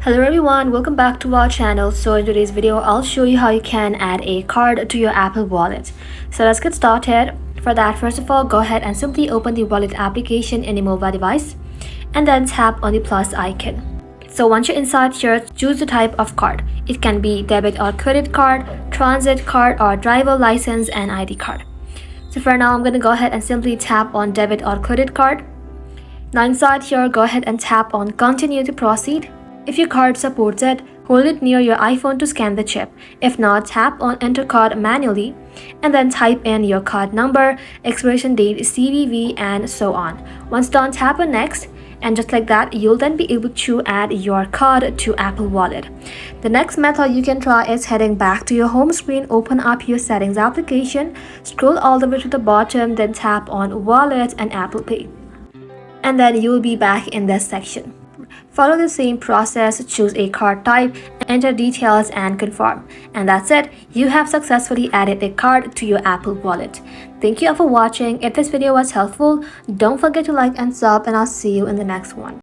Hello everyone, welcome back to our channel. So in today's video, I'll show you how you can add a card to your Apple Wallet. So let's get started. For that, first of all, go ahead and simply open the wallet application in your mobile device and then tap on the plus icon. So once you're inside here, choose the type of card. It can be debit or credit card, transit card, or driver license and ID card. So for now, I'm going to go ahead and simply tap on debit or credit card. Now inside here, go ahead and tap on continue to proceed. If your card supports it, hold it near your iPhone to scan the chip. If not, tap on enter card manually and then type in your card number, expiration date, CVV, and so on. Once done, tap on next, and just like that, you'll then be able to add your card to Apple Wallet. The next method you can try is heading back to your home screen, open up your settings application, scroll all the way to the bottom, then tap on Wallet and Apple Pay. And then you will be back in this section. Follow the same process, choose a card type, enter details and confirm. And that's it. You have successfully added a card to your Apple Wallet. Thank you all for watching. If this video was helpful, don't forget to like and sub, and I'll see you in the next one.